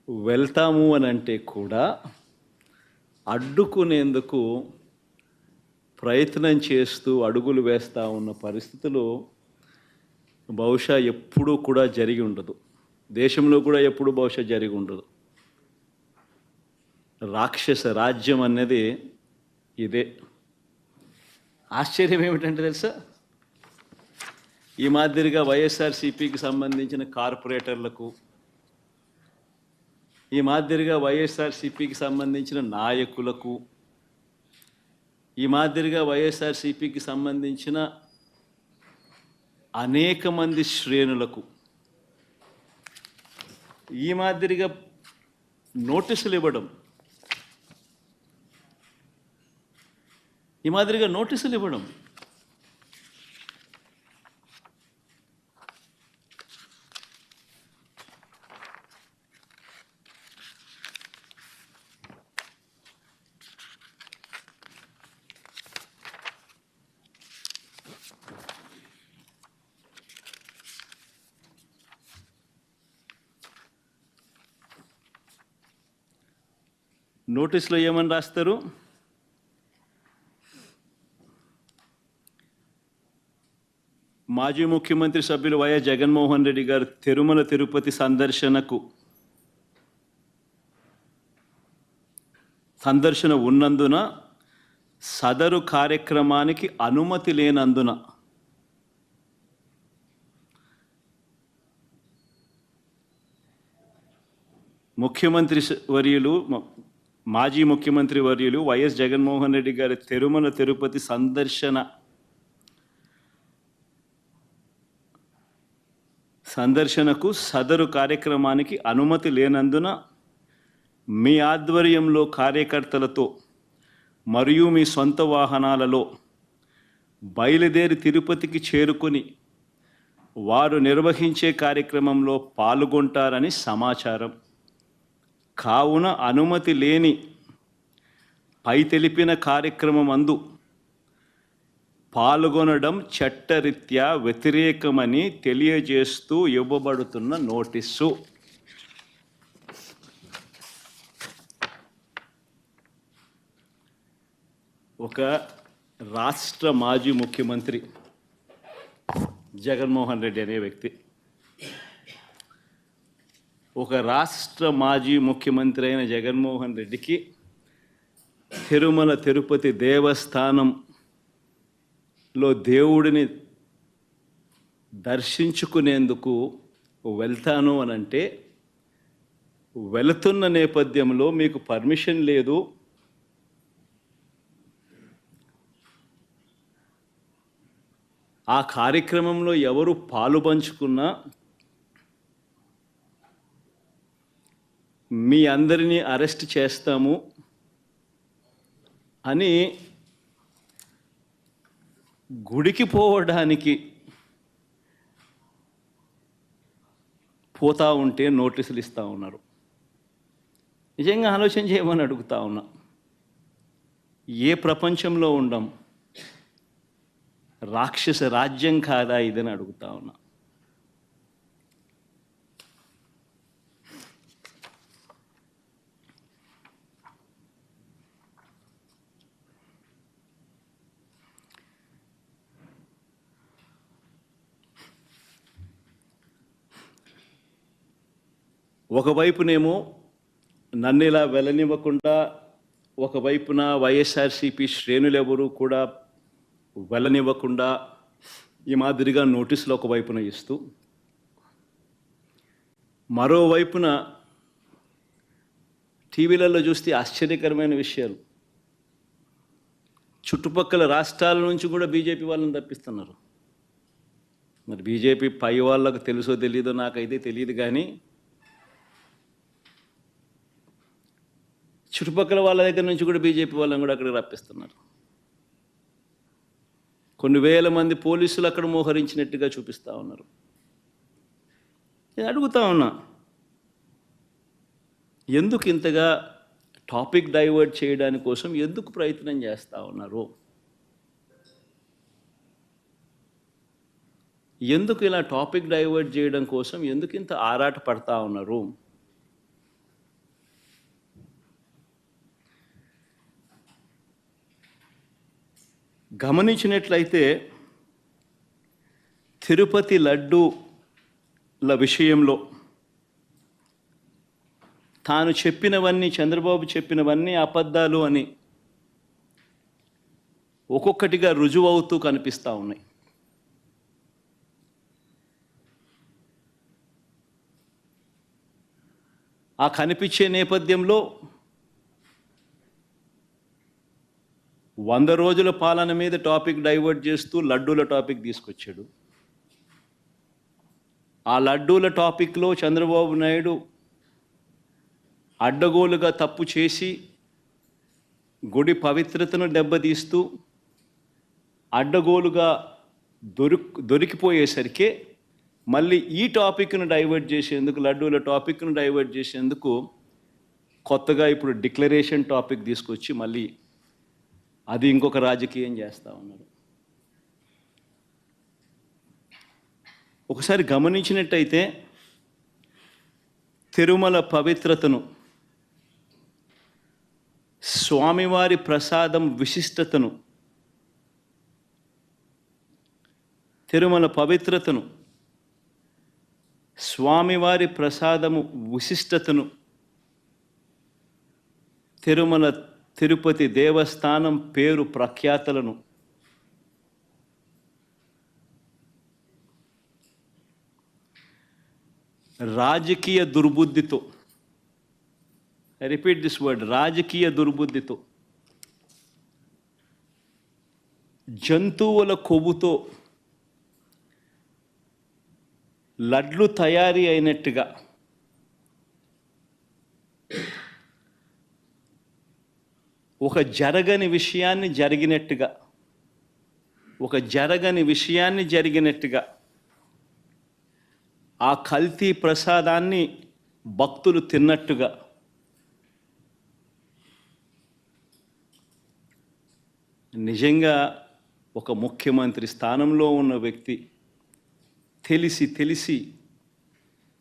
వెళ్తాము అని అంటే కూడా అడ్డుకునేందుకు ప్రయత్నం చేస్తూ అడుగులు వేస్తూ ఉన్న పరిస్థితులు బహుశా ఎప్పుడూ కూడా జరిగి ఉండదు. దేశంలో కూడా ఎప్పుడు బహుశా జరిగి ఉండదు. రాక్షస రాజ్యం అనేది ఇదే. ఆశ్చర్యం ఏమిటంటే తెలుసా, ఈ మాదిరిగా వైఎస్ఆర్సీపీకి సంబంధించిన కార్పొరేటర్లకు, ఈ మాదిరిగా వైఎస్ఆర్సీపీకి సంబంధించిన నాయకులకు, ఈ మాదిరిగా వైఎస్ఆర్సీపీకి సంబంధించిన అనేక మంది శ్రేణులకు ఈ మాదిరిగా నోటీసులు ఇవ్వడం, నోటీసులో ఏమని రాస్తారు? మాజీ ముఖ్యమంత్రి సభ్యులు వైఎస్ జగన్మోహన్ రెడ్డి గారు తిరుమల తిరుపతి సందర్శన ఉన్నందున సదరు కార్యక్రమానికి అనుమతి లేనందున మాజీ ముఖ్యమంత్రి వర్యులు వైఎస్ జగన్మోహన్ రెడ్డి గారి తిరుమల తిరుపతి సందర్శనకు సదరు కార్యక్రమానికి అనుమతి లేనందున మీ ఆధ్వర్యంలో కార్యకర్తలతో మరియు మీ సొంత వాహనాలలో బయలుదేరి తిరుపతికి చేరుకొని వారు నిర్వహించే కార్యక్రమంలో పాల్గొంటారని సమాచారం. కావున అనుమతి లేని పై తెలిపిన కార్యక్రమమందు పాల్గొనడం చట్టరీత్యా వ్యతిరేకమని తెలియజేస్తూ ఇవ్వబడుతున్న నోటీసు. ఒక రాష్ట్ర మాజీ ముఖ్యమంత్రి జగన్మోహన్ రెడ్డి అనే వ్యక్తి, ఒక రాష్ట్ర మాజీ ముఖ్యమంత్రి అయిన జగన్మోహన్ రెడ్డికి తిరుమల తిరుపతి దేవస్థానంలో దేవుడిని దర్శించుకునేందుకు వెళ్తాను అనంటే, వెళుతున్న నేపథ్యంలో మీకు పర్మిషన్ లేదు, ఆ కార్యక్రమంలో ఎవరు పాలుపంచుకున్నా మీ అందరినీ అరెస్ట్ చేస్తాము అని గుడికి పోవడానికి పోతా ఉంటే నోటీసులు ఇస్తూ ఉన్నారు. నిజంగా ఆలోచన చేయమని అడుగుతా ఉన్నా. ఏ ప్రపంచంలో ఉండం? రాక్షస రాజ్యం కాదా ఇదని అడుగుతా ఉన్నా. ఒకవైపునేమో నన్ను ఇలా వెళ్ళనివ్వకుండా, ఒకవైపున వైఎస్ఆర్సీపీ శ్రేణులు ఎవరు కూడా వెళ్ళనివ్వకుండా ఈ మాదిరిగా నోటీసులు ఒకవైపున ఇస్తూ, మరోవైపున టీవీలలో చూస్తే ఆశ్చర్యకరమైన విషయాలు, చుట్టుపక్కల రాష్ట్రాల నుంచి కూడా బీజేపీ వాళ్ళని తప్పిస్తున్నారు. మరి బీజేపీ పై వాళ్ళకు తెలుసో తెలీదో నాకైతే తెలియదు, కానీ చుట్టుపక్కల వాళ్ళ దగ్గర నుంచి కూడా బీజేపీ వాళ్ళని కూడా అక్కడికి రప్పిస్తున్నారు. కొన్ని వేల మంది పోలీసులు అక్కడ మోహరించినట్టుగా చూపిస్తూ ఉన్నారు. నేను అడుగుతా ఉన్నా, ఎందుకు ఇంతగా టాపిక్ డైవర్ట్ చేయడానికి కోసం ఎందుకు ప్రయత్నం చేస్తూ ఉన్నారు? ఎందుకు ఇలా టాపిక్ డైవర్ట్ చేయడం కోసం ఎందుకు ఇంత ఆరాట పడతా ఉన్నారు? గమనించినట్లయితే తిరుపతి లడ్డూల విషయంలో తాను చెప్పినవన్నీ, చంద్రబాబు చెప్పినవన్నీ అబద్ధాలు అని ఒక్కొక్కటిగా రుజువవుతూ కనిపిస్తూ ఉన్నాయి. ఆ కనిపించే నేపథ్యంలో 100 రోజుల పాలన మీద టాపిక్ డైవర్ట్ చేస్తూ లడ్డూల టాపిక్ తీసుకొచ్చాడు. ఆ లడ్డూల టాపిక్లో చంద్రబాబు నాయుడు అడ్డగోలుగా తప్పు చేసి గుడి పవిత్రతను దెబ్బతీస్తూ అడ్డగోలుగా దొరికిపోయేసరికి మళ్ళీ ఈ టాపిక్ను డైవర్ట్ చేసేందుకు, లడ్డూల టాపిక్ను డైవర్ట్ చేసేందుకు కొత్తగా ఇప్పుడు డిక్లరేషన్ టాపిక్ తీసుకొచ్చి మళ్ళీ అది ఇంకొక రాజకీయం చేస్తూ ఉన్నారు. ఒకసారి గమనించినట్టయితే తిరుమల పవిత్రతను, స్వామివారి ప్రసాదం విశిష్టతను, తిరుమల పవిత్రతను, స్వామివారి ప్రసాదము విశిష్టతను, తిరుపతి దేవస్థానం పేరు ప్రఖ్యాతలను రాజకీయ దుర్బుద్ధితో, ఐ రిపీట్ దిస్ వర్డ్, రాజకీయ దుర్బుద్ధితో, జంతువుల కొవ్వుతో లడ్లు తయారీ అయినట్టుగా ఒక జరగని విషయాన్ని జరిగినట్టుగా ఆ కల్తీ ప్రసాదాన్ని భక్తులు తిన్నట్టుగా నిజంగా ఒక ముఖ్యమంత్రి స్థానంలో ఉన్న వ్యక్తి తెలిసి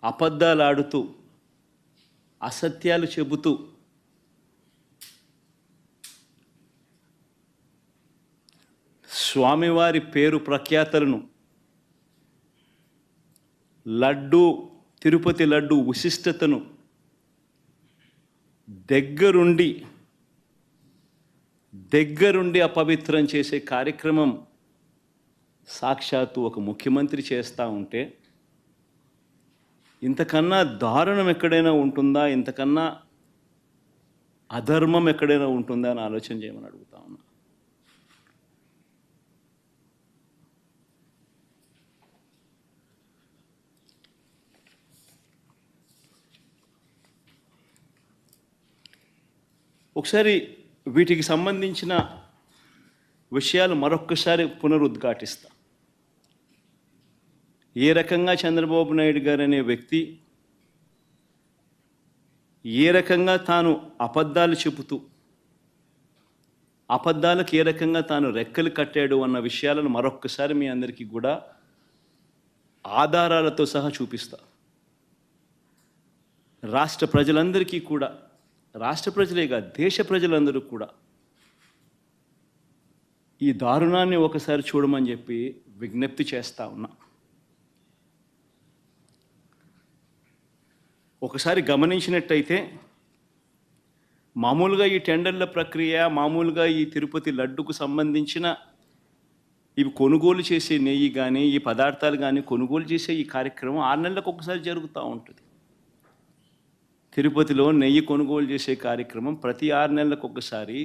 అబద్ధాలు ఆడుతూ, అసత్యాలు చెబుతూ స్వామివారి పేరు ప్రఖ్యాతలను, తిరుపతి లడ్డు విశిష్టతను దగ్గరుండి అపవిత్రం చేసే కార్యక్రమం సాక్షాత్తు ఒక ముఖ్యమంత్రి చేస్తూ ఉంటే ఇంతకన్నా దారుణం ఎక్కడైనా ఉంటుందా, ఇంతకన్నా అధర్మం ఎక్కడైనా ఉంటుందా అని ఆలోచన చేయమని అడుగుతా ఉన్నా. ఒకసారి వీటికి సంబంధించిన విషయాలు మరొక్కసారి పునరుద్ఘాటిస్తా. ఏ రకంగా చంద్రబాబు నాయుడు గారు అనే వ్యక్తి ఏ రకంగా తాను అబద్ధాలు చెబుతూ అబద్ధాలకు ఏ రకంగా తాను రెక్కలు కట్టాడు అన్న విషయాలను మరొక్కసారి మీ అందరికీ కూడా ఆధారాలతో సహా చూపిస్తా. రాష్ట్ర ప్రజలందరికీ కూడా, రాష్ట్ర ప్రజలే కాదు దేశ ప్రజలందరూ కూడా ఈ దారుణాన్ని ఒకసారి చూడమని చెప్పి విజ్ఞప్తి చేస్తా ఉన్నా. ఒకసారి గమనించినట్టయితే మామూలుగా ఈ టెండర్ల ప్రక్రియ, మామూలుగా ఈ తిరుపతి లడ్డుకు సంబంధించిన ఇవి కొనుగోలు చేసే నెయ్యి కానీ, ఈ పదార్థాలు కానీ కొనుగోలు చేసే ఈ కార్యక్రమం 6 నెలలకు ఒకసారి జరుగుతూ ఉంటుంది. తిరుపతిలో నెయ్యి కొనుగోలు చేసే కార్యక్రమం ప్రతి 6 నెలలకు ఒకసారి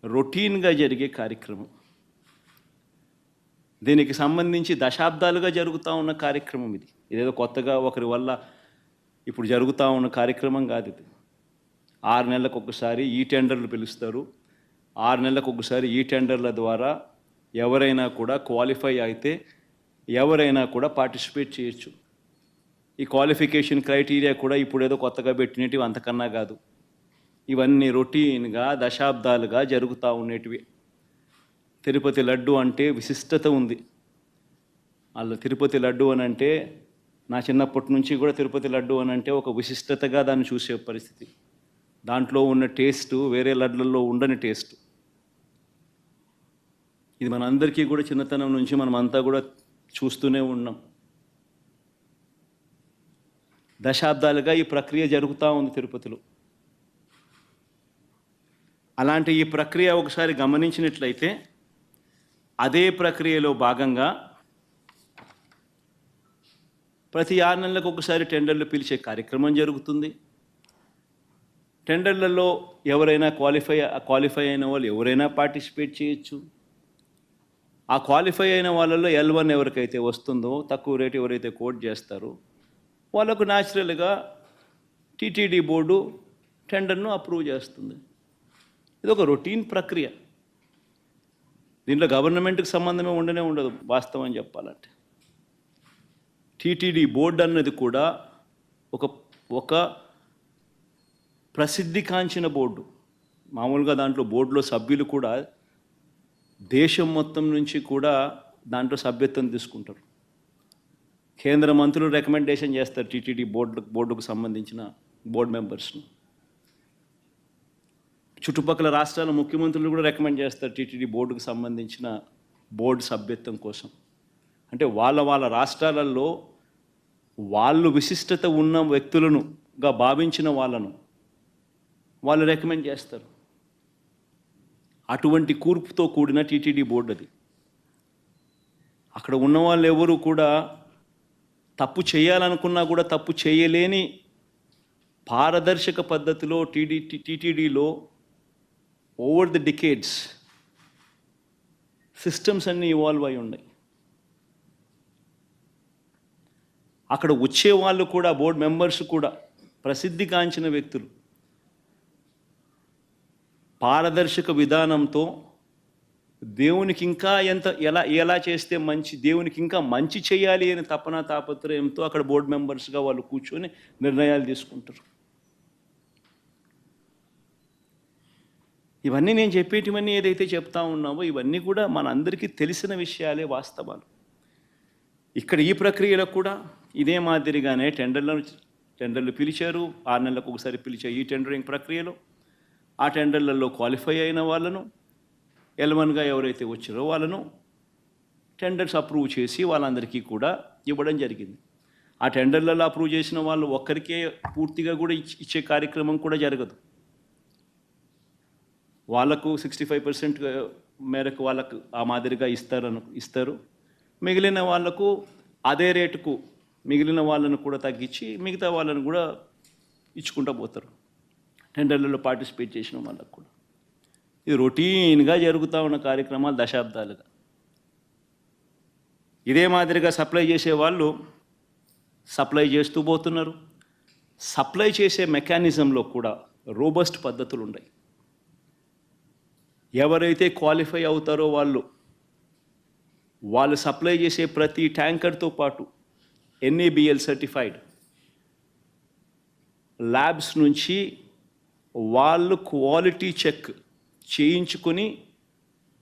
రొటీన్గా జరిగే కార్యక్రమం. దీనికి సంబంధించి దశాబ్దాలుగా జరుగుతూ ఉన్న కార్యక్రమం ఇది. ఇదేదో కొత్తగా ఒకరి వల్ల ఇప్పుడు జరుగుతూ ఉన్న కార్యక్రమం కాదు ఇది. 6 నెలలకు ఒకసారి ఈ టెండర్లు పిలుస్తారు. 6 నెలలకు ఒకసారి ఈ టెండర్ల ద్వారా ఎవరైనా కూడా క్వాలిఫై అయితే ఎవరైనా కూడా పార్టిసిపేట్ చేయొచ్చు. ఈ క్వాలిఫికేషన్ క్రైటీరియా కూడా ఇప్పుడు ఏదో కొత్తగా పెట్టినవి అంతకన్నా కాదు. ఇవన్నీ రొటీన్గా దశాబ్దాలుగా జరుగుతూ ఉండేటివి. తిరుపతి లడ్డు అంటే విశిష్టత ఉంది. అలా తిరుపతి లడ్డు అని అంటే నా చిన్నప్పటి నుంచి కూడా తిరుపతి లడ్డు అని అంటే ఒక విశిష్టతగా దాన్ని చూసే పరిస్థితి. దాంట్లో ఉన్న టేస్టు వేరే లడ్లలో ఉండని టేస్ట్. ఇది మనందరికీ కూడా చిన్నతనం నుంచి మనం అంతా కూడా చూస్తూనే ఉన్నాం. దశాబ్దాలుగా ఈ ప్రక్రియ జరుగుతూ ఉంది తిరుపతిలో. అలాంటి ఈ ప్రక్రియ ఒకసారి గమనించినట్లయితే అదే ప్రక్రియలో భాగంగా ప్రతి 6 నెలలకు ఒకసారి టెండర్లు పిలిచే కార్యక్రమం జరుగుతుంది. టెండర్లలో ఎవరైనా క్వాలిఫై అయిన వాళ్ళు ఎవరైనా పార్టిసిపేట్ చేయొచ్చు. ఆ క్వాలిఫై అయిన వాళ్ళలో L1 ఎవరికైతే వస్తుందో, తక్కువ రేటు ఎవరైతే కోట్ చేస్తారో వాళ్ళకు న్యాచురల్గా టీటీడీ బోర్డు టెండర్ను అప్రూవ్ చేస్తుంది. ఇది ఒక రొటీన్ ప్రక్రియ. దీంట్లో గవర్నమెంట్కి సంబంధమే ఉండదు వాస్తవం చెప్పాలంటే. టీటీడీ బోర్డు అన్నది కూడా ఒక ప్రసిద్ధికాంచిన బోర్డు. మామూలుగా దాంట్లో బోర్డులో సభ్యులు కూడా దేశం మొత్తం నుంచి కూడా దాంట్లో సభ్యత్వం తీసుకుంటారు. కేంద్ర మంత్రులు రికమెండేషన్ చేస్తారు టీటీడీ బోర్డుకు సంబంధించిన బోర్డు మెంబర్స్ను. చుట్టుపక్కల రాష్ట్రాల ముఖ్యమంత్రులు కూడా రికమెండ్ చేస్తారు టీటీడీ బోర్డుకు సంబంధించిన బోర్డు సభ్యత్వం కోసం. అంటే వాళ్ళ రాష్ట్రాలలో వాళ్ళు విశిష్టత ఉన్న వ్యక్తులనుగా భావించిన వాళ్ళను వాళ్ళు రికమెండ్ చేస్తారు. అటువంటి కూర్పుతో కూడిన టీటీడీ బోర్డు అది. అక్కడ ఉన్న వాళ్ళు ఎవరు కూడా తప్పు చేయాలనుకున్నా కూడా తప్పు చేయలేని పారదర్శక పద్ధతిలో టీటీడీలో ఓవర్ ది డికేడ్స్ సిస్టమ్స్ అన్నీ ఇవాల్వ్ అయి ఉన్నాయి. అక్కడ వచ్చే వాళ్ళు కూడా బోర్డు మెంబర్స్ కూడా ప్రసిద్ధిగాంచిన వ్యక్తులు. పారదర్శక విధానంతో దేవునికి ఇంకా ఎలా చేస్తే మంచి, దేవునికి ఇంకా మంచి చేయాలి అని తాపత్రయంతో అక్కడ బోర్డు మెంబర్స్గా వాళ్ళు కూర్చొని నిర్ణయాలు తీసుకుంటారు. ఇవన్నీ నేను చెప్పేటివన్నీ ఏదైతే చెప్తా ఉన్నామో ఇవన్నీ కూడా మనందరికీ తెలిసిన విషయాలే, వాస్తవాలు. ఇక్కడ ఈ ప్రక్రియలో కూడా ఇదే మాదిరిగానే టెండర్లు పిలిచారు. 6 నెలలకు ఒకసారి పిలిచే ఈ టెండరింగ్ ప్రక్రియలో ఆ టెండర్లలో క్వాలిఫై అయిన వాళ్ళను, L1గా ఎవరైతే వచ్చారో వాళ్ళను టెండర్స్ అప్రూవ్ చేసి వాళ్ళందరికీ కూడా ఇవ్వడం జరిగింది. ఆ టెండర్లలో అప్రూవ్ చేసిన వాళ్ళు ఒక్కరికే పూర్తిగా కూడా ఇచ్చే కార్యక్రమం కూడా జరగదు. వాళ్ళకు 65% మేరకు వాళ్ళకు ఆ మాదిరిగా ఇస్తారు. మిగిలిన వాళ్లకు అదే రేటుకు మిగిలిన వాళ్ళను కూడా తగ్గించి మిగతా వాళ్ళను కూడా ఇచ్చుకుంటూ పోతారు టెండర్లలో పార్టిసిపేట్ చేసిన వాళ్ళకు కూడా. ఇది రొటీన్గా జరుగుతూ ఉన్న కార్యక్రమాలు దశాబ్దాలుగా. ఇదే మాదిరిగా సప్లై చేసే వాళ్ళు సప్లై చేస్తూ పోతున్నారు. సప్లై చేసే మెకానిజంలో కూడా రోబస్ట్ పద్ధతులు ఉన్నాయి. ఎవరైతే క్వాలిఫై అవుతారో వాళ్ళు సప్లై చేసే ప్రతి ట్యాంకర్తో పాటు NABL సర్టిఫైడ్ ల్యాబ్స్ నుంచి వాళ్ళు క్వాలిటీ చెక్ చేయించుకొని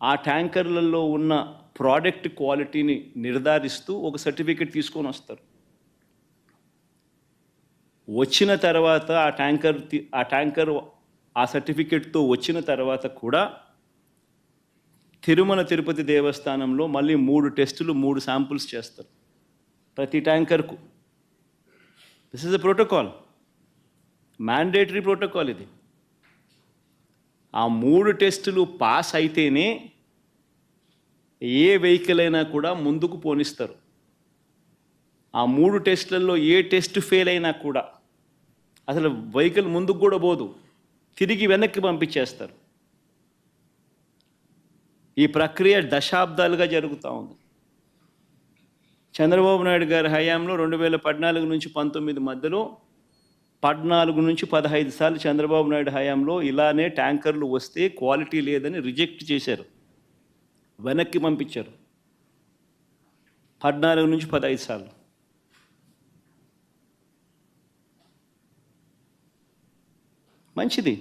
ఆ ట్యాంకర్లలో ఉన్న ప్రోడక్ట్ క్వాలిటీని నిర్ధారిస్తూ ఒక సర్టిఫికెట్ తీసుకొని వస్తారు. వచ్చిన తర్వాత ఆ ట్యాంకర్ ఆ సర్టిఫికెట్తో వచ్చిన తర్వాత కూడా తిరుమల తిరుపతి దేవస్థానంలో మళ్ళీ 3 టెస్టులు 3 శాంపుల్స్ చేస్తారు ప్రతి ట్యాంకర్కు. This is a protocol, mandatory protocol ఇది. ఆ 3 టెస్టులు పాస్ అయితేనే ఏ వెహికల్ అయినా కూడా ముందుకు పోనిస్తారు. ఆ 3 టెస్టులలో ఏ టెస్ట్ ఫెయిల్ అయినా కూడా అసలు వెహికల్ ముందుకు కూడా పోదు, తిరిగి వెనక్కి పంపించేస్తారు. ఈ ప్రక్రియ దశాబ్దాలుగా జరుగుతూ ఉంది. చంద్రబాబు నాయుడు గారి హయాంలో 2014 నుంచి 19 మధ్యలో 14 నుంచి 15 సార్లు చంద్రబాబు నాయుడు హయాంలో ఇలానే ట్యాంకర్లు వస్తే క్వాలిటీ లేదని రిజెక్ట్ చేశారు, వెనక్కి పంపించారు. 14 నుంచి 15 సార్లు. మంచిది.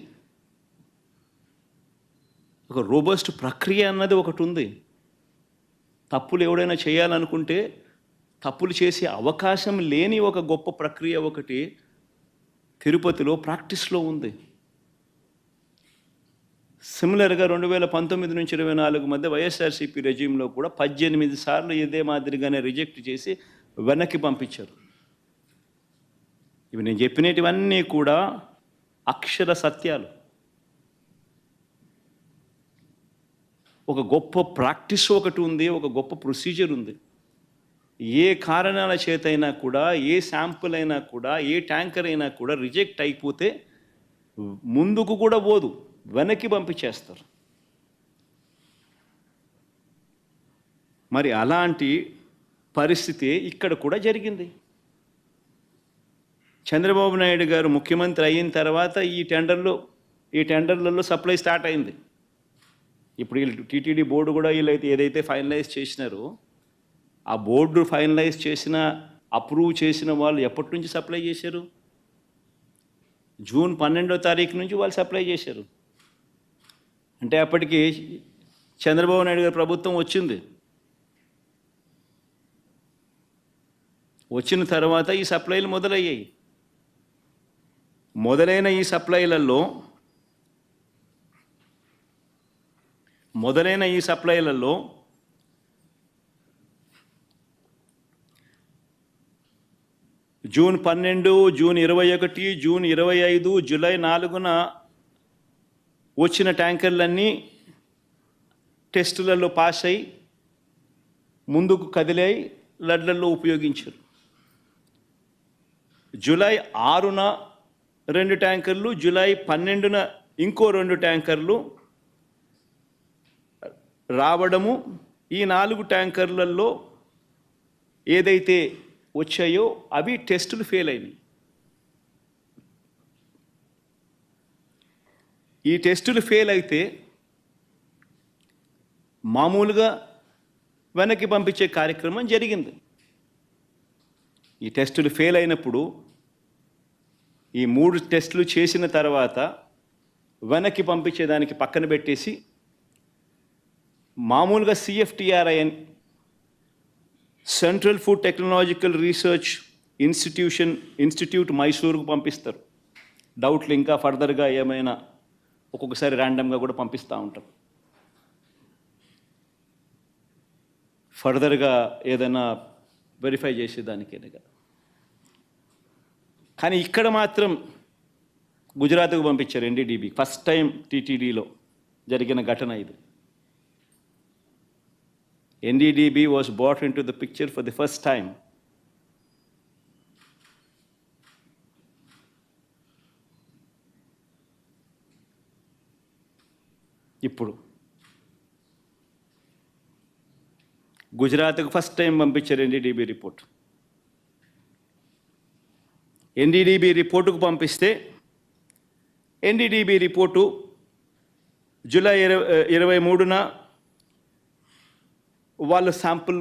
ఒక రోబస్ట్ ప్రక్రియ అన్నది ఒకటి ఉంది. తప్పులు ఎవడైనా చేయాలనుకుంటే తప్పులు చేసే అవకాశం లేని ఒక గొప్ప ప్రక్రియ ఒకటి తిరుపతిలో ప్రాక్టీస్లో ఉంది. సిమిలర్గా 2019 నుంచి 24 మధ్య వైఎస్ఆర్సీపీ రెజ్యూమ్లో కూడా 18 సార్లు ఇదే మాదిరిగానే రిజెక్ట్ చేసి వెనక్కి పంపించారు. ఇవి నేను చెప్పినటివన్నీ కూడా అక్షర సత్యాలు. ఒక గొప్ప ప్రాక్టీస్ ఒకటి ఉంది, ఒక గొప్ప ప్రొసీజర్ ఉంది. ఏ కారణాల చేతైనా కూడా, ఏ శాంపుల్ అయినా కూడా, ఏ ట్యాంకర్ అయినా కూడా రిజెక్ట్ అయిపోతే ముందుకు కూడా పోదు, వెనక్కి పంపించేస్తారు. మరి అలాంటి పరిస్థితి ఇక్కడ కూడా జరిగింది. చంద్రబాబు నాయుడు గారు ముఖ్యమంత్రి అయిన తర్వాత ఈ టెండర్లలో సప్లై స్టార్ట్ అయింది. ఇప్పుడు వీళ్ళు టీటీడీ బోర్డు కూడా వీళ్ళైతే ఏదైతే ఫైనలైజ్ చేసినారో ఆ బోర్డు ఫైనలైజ్ చేసిన, అప్రూవ్ చేసిన వాళ్ళు ఎప్పటి నుంచి సప్లై చేశారు? జూన్ 12వ తారీఖు నుంచి వాళ్ళు సప్లై చేశారు. అంటే అప్పటికి చంద్రబాబు నాయుడు గారి ప్రభుత్వం వచ్చింది. వచ్చిన తర్వాత ఈ సప్లైలు మొదలయ్యాయి. మొదలైన ఈ సప్లైలలో జూన్ 12, జూన్ 21, జూన్ 25, జూలై 4న వచ్చిన ట్యాంకర్లన్నీ టెస్టులలో పాస్ అయి ముందుకు కదిలాయి, లడ్లలో ఉపయోగించారు. జూలై 6న 2 ట్యాంకర్లు, జూలై 12న ఇంకో 2 ట్యాంకర్లు రావడము, ఈ 4 ట్యాంకర్లలో ఏదైతే వచ్చాయో అవి టెస్టులు ఫెయిల్ అయినాయి. ఈ టెస్టులు ఫెయిల్ అయితే మామూలుగా వెనక్కి పంపించే కార్యక్రమం జరిగింది. ఈ టెస్టులు ఫెయిల్ అయినప్పుడు ఈ 3 టెస్టులు చేసిన తర్వాత వెనక్కి పంపించేదానికి పక్కన పెట్టేసి మామూలుగా CFTRI central food technological research institute మైసూరుకు పంపిస్తారు. డౌట్లు ఇంకా ఫర్దర్గా ఏమైనా ఒక్కొక్కసారి ర్యాండమ్గా కూడా పంపిస్తూ ఉంటారు. ఫర్దర్గా ఏదైనా వెరిఫై చేసేదానికేనే కదా. కానీ ఇక్కడ మాత్రం గుజరాత్కు పంపించారు NDDB. ఫస్ట్ టైం TTDలో జరిగిన ఘటన ఇది. NDDB was brought into the picture for the first time. ఇప్పుడు గుజరాత్కు ఫస్ట్ టైం పంపించారు NDDB రిపోర్ట్. NDDB రిపోర్టుకు పంపిస్తే NDDB రిపోర్టు జూలై 23న వాళ్ళు శాంపుల్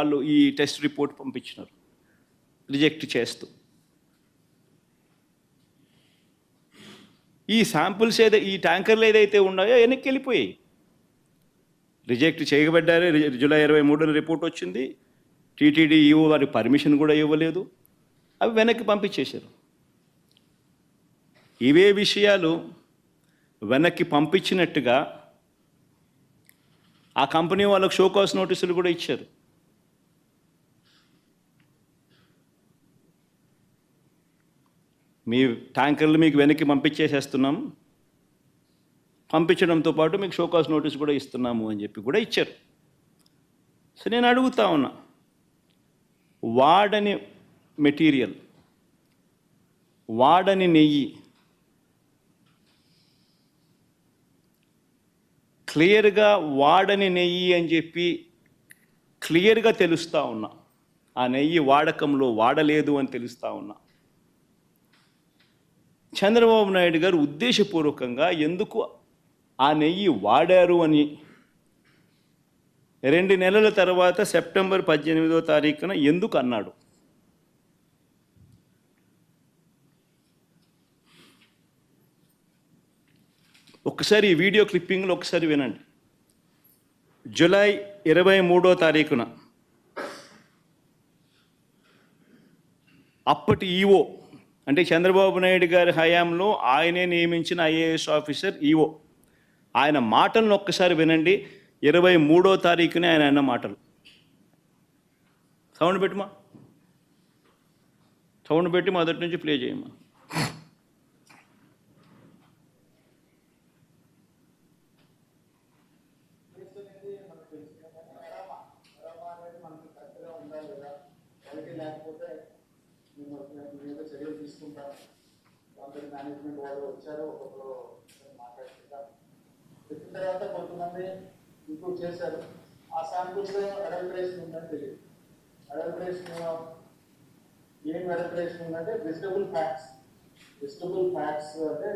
వాళ్ళు ఈ టెస్ట్ రిపోర్ట్ పంపించినారు రిజెక్ట్ చేస్తూ. ఈ శాంపుల్స్ ఈ ట్యాంకర్లు ఏదైతే ఉన్నాయో వెనక్కి వెళ్ళిపోయాయి. రిజెక్ట్ చేయబడ్డారు. జూలై 23న రిపోర్ట్ వచ్చింది. TTD ఈవో వారి పర్మిషన్ కూడా ఇవ్వలేదు. అవి వెనక్కి పంపించేశారు. ఇవే విషయాలు వెనక్కి పంపించినట్టుగా ఆ కంపెనీ వాళ్ళకు షోకాస్ నోటీసులు కూడా ఇచ్చారు. మీ ట్యాంకర్లు మీకు వెనక్కి పంపించేసేస్తున్నాం, పంపించడంతో పాటు మీకు షోకాస్ నోటీస్ కూడా ఇస్తున్నాము అని చెప్పి కూడా ఇచ్చారు. సో నేను అడుగుతా ఉన్నా, వాడని మెటీరియల్, వాడని నెయ్యి క్లియర్గా వాడని నెయ్యి అని చెప్పి క్లియర్గా తెలుస్తూ ఉన్నా, ఆ నెయ్యి వాడకంలో వాడలేదు అని తెలుస్తూ ఉన్నా. చంద్రబాబు నాయుడు గారు ఉద్దేశపూర్వకంగా ఎందుకు ఆ నెయ్యి వాడారు అని 2 నెలల తర్వాత సెప్టెంబర్ 18వ తారీఖున ఎందుకు అన్నాడు? ఒకసారి ఈ వీడియో క్లిప్పింగ్లో ఒకసారి వినండి. జూలై 23వ తారీఖున అప్పటి ఈవో అంటే చంద్రబాబు నాయుడు గారి హయాంలో ఆయనే నియమించిన ఐఏఎస్ ఆఫీసర్ ఈఓ. ఆయన మాటలను ఒక్కసారి వినండి. 23వ తారీఖునే ఆయన అన్న మాటలు. సౌండ్ పెట్టుమా, సౌండ్ పెట్టి మొదటి నుంచి ప్లే చేయమ్మా. చర్యలు తీసుకుంటారు. కొందరు మేనేజ్మెంట్ వాళ్ళు వచ్చారు, ఒక్కొక్కరు మాట్లాడుతుంటారు. చెప్పిన తర్వాత కొంతమంది ఇంప్రూవ్ చేశారు. ఆ శాంపుల్స్లో అడల్టరేషన్ ఉందని తెలియదు. అడల్టరేషన్ ఏం అడల్టరేషన్ ఉందంటే వెజిటబుల్ ఫ్యాట్స్. వెజిటబుల్ ఫ్యాట్స్ అంటే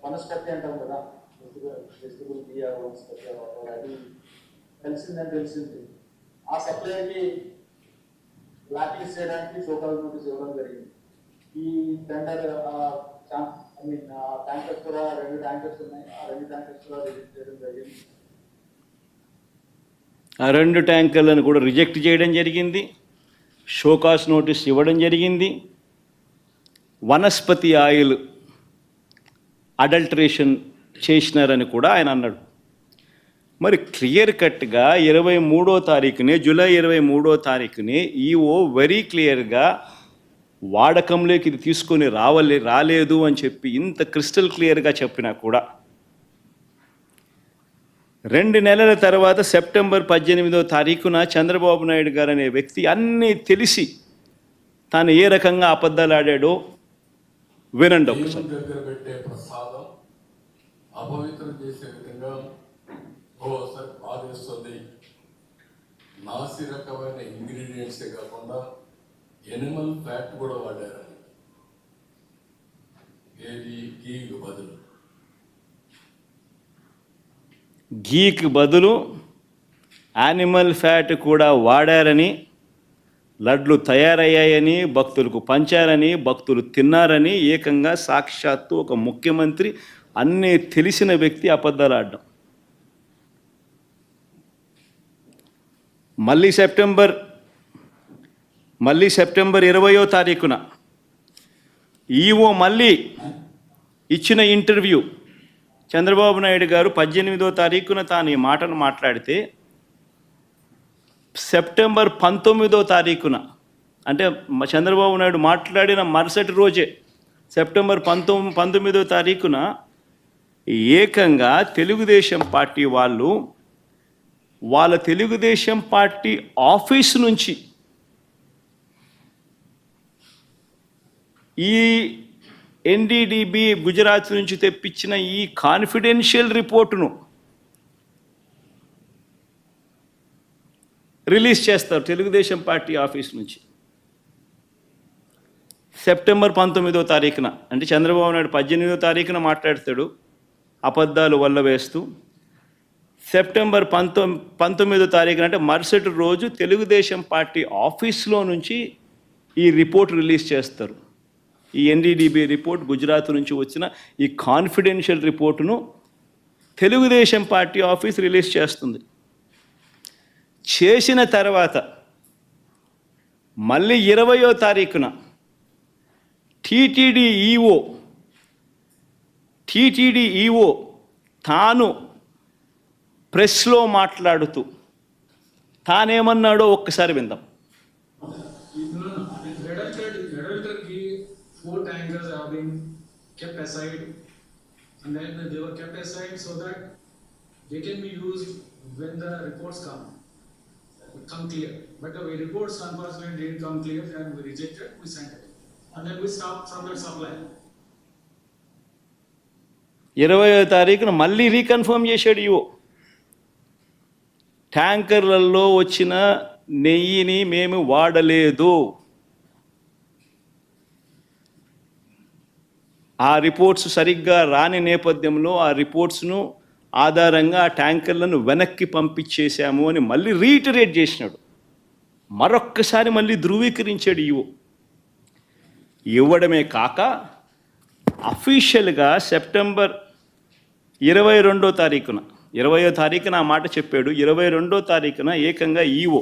వనస్పతి అంటాం కదా, వెజిటబుల్ బియ్య వనస్పతి అది తెలిసిందని తెలిసింది. ఆ సప్లైకి బ్లాక్ లిస్ట్ చేయడానికి షోకాల్ నోటీస్ ఇవ్వడం జరిగింది. ఈ టెండర్ ట్యాంకర్స్ కూడా 2 ట్యాంకర్స్ ఉన్నాయి. ఆ 2 ట్యాంకర్స్ కూడా రిజెక్ట్ చేయడం జరిగింది. ఆ 2 ట్యాంకర్లను కూడా రిజెక్ట్ చేయడం జరిగింది. షోకాస్ నోటీస్ ఇవ్వడం జరిగింది. వనస్పతి ఆయిల్ అడల్టరేషన్ చేసినారని కూడా ఆయన అన్నాడు. మరి క్లియర్ కట్గా 23వ తారీఖునే, జూలై 23వ తారీఖునే ఈఓ వెరీ క్లియర్గా వాడకంలోకి ఇది తీసుకొని రాలేదు అని చెప్పి ఇంత క్రిస్టల్ క్లియర్గా చెప్పినా కూడా 2 నెలల తర్వాత సెప్టెంబర్ 18వ తారీఖున చంద్రబాబు నాయుడు గారు అనే వ్యక్తి అన్నీ తెలిసి తాను ఏ రకంగా అబద్ధాలు ఆడాడో వినండి ఒకసారి. దగ్గర పెట్టే ప్రసాదం అపవిత్రం చేసే విధంగా ఓసారి బాధేస్తుంది. నాసి రకమైన ఇంగ్రీడియంట్సే కాకుండా ఎనిమల్ ఫ్యాట్ కూడా వాడారు. ఏది గీకు బదులు గీకి బదులు యానిమల్ ఫ్యాట్ కూడా వాడారని, లడ్లు తయారయ్యాయని, భక్తులకు పంచారని, భక్తులు తిన్నారని ఏకంగా సాక్షాత్తు ఒక ముఖ్యమంత్రి అన్నీ తెలిసిన వ్యక్తి అబద్ధాలు ఆడడం. మళ్ళీ సెప్టెంబర్ 20వ తారీఖున ఈఓ మళ్ళీ ఇచ్చిన ఇంటర్వ్యూ. చంద్రబాబు నాయుడు గారు 18వ తారీఖున తాను ఈ మాటను మాట్లాడితే సెప్టెంబర్ 19వ తారీఖున, అంటే చంద్రబాబు నాయుడు మాట్లాడిన మరుసటి రోజే సెప్టెంబర్ 19వ తారీఖున ఏకంగా తెలుగుదేశం పార్టీ వాళ్ళు వాళ్ళ తెలుగుదేశం పార్టీ ఆఫీసు నుంచి ఈ ఎన్డీడీబీ గుజరాత్ నుంచి తెప్పించిన ఈ కాన్ఫిడెన్షియల్ రిపోర్టును రిలీజ్ చేస్తారు తెలుగుదేశం పార్టీ ఆఫీస్ నుంచి. సెప్టెంబర్ 19వ తారీఖున, అంటే చంద్రబాబు నాయుడు 18వ తారీఖున మాట్లాడతాడు అబద్ధాలు వల్ల వేస్తూ. సెప్టెంబర్ 19వ తారీఖున, అంటే మరుసటి రోజు తెలుగుదేశం పార్టీ ఆఫీస్లో నుంచి ఈ రిపోర్ట్ రిలీజ్ చేస్తారు. ఈ ఎన్డీడీబీ రిపోర్ట్, గుజరాత్ నుంచి వచ్చిన ఈ కాన్ఫిడెన్షియల్ రిపోర్టును తెలుగుదేశం పార్టీ ఆఫీస్ రిలీజ్ చేస్తుంది. చేసిన తర్వాత మళ్ళీ 20వ తారీఖున టీటీడీ ఈఓ తాను ప్రెస్లో మాట్లాడుతూ తానేమన్నాడో ఒక్కసారి విందాం. Four tankers have been kept aside, and then they were kept aside so that they can be used when the reports come clear. But the reports unfortunately didn't come clear, and we rejected, we sent it, and then we stopped from that supply. 20వ తారీఖున మళ్ళీ reconfirm చేశాడు EO. ట్యాంకర్లలో వచ్చిన నెయ్యిని మేము వాడలేదు. ఆ reports సరిగ్గా రాని నేపథ్యంలో ఆ రిపోర్ట్స్ను ఆధారంగా ఆ ట్యాంకర్లను వెనక్కి పంపించేశాము అని మళ్ళీ రీటరేట్ చేసినాడు. మరొక్కసారి మళ్ళీ ధృవీకరించాడు ఈఓ. ఇవ్వడమే కాక అఫీషియల్గా సెప్టెంబర్ 22వ తారీఖున, 20వ తారీఖున ఆ మాట చెప్పాడు. 22వ తారీఖున ఏకంగా ఈఓ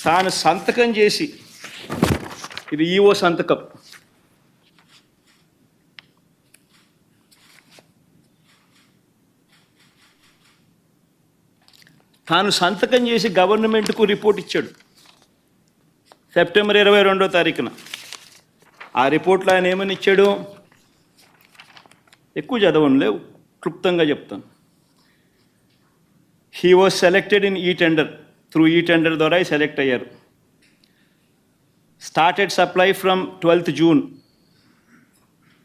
తాను సంతకం చేసి ఇది ఈఓ సంతకం. తాను సంతకం చేసి గవర్నమెంట్కు రిపోర్ట్ ఇచ్చాడు సెప్టెంబర్ 22వ తారీఖున. ఆ రిపోర్ట్లో ఆయన ఏమని ఇచ్చాడు? ఎక్కువ చదవనులే, క్లుప్తంగా చెప్తాను. హీ వాజ్ సెలెక్టెడ్ ఇన్ ఈ టెండర్, త్రూ ఈ టెండర్ ద్వారా సెలెక్ట్ అయ్యారు. Started supply from 12th June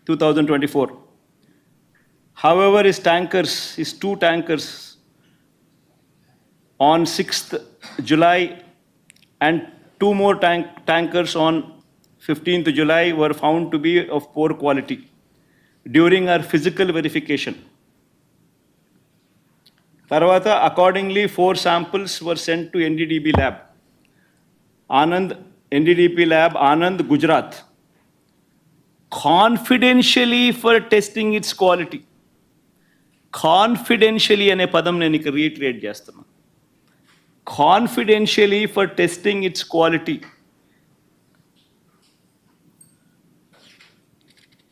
2024. However, his two tankers on 6th July and two more tankers on 15th July were found to be of poor quality during our physical verification. Tarvata, accordingly, 4 samples were sent to NDDB lab, NDDP lab, Anand, Gujarat, confidentially for testing its quality. Confidentially అనే పదం నేను ఇక్కడ retreat చేస్తున్నా. Confidentially for testing its quality.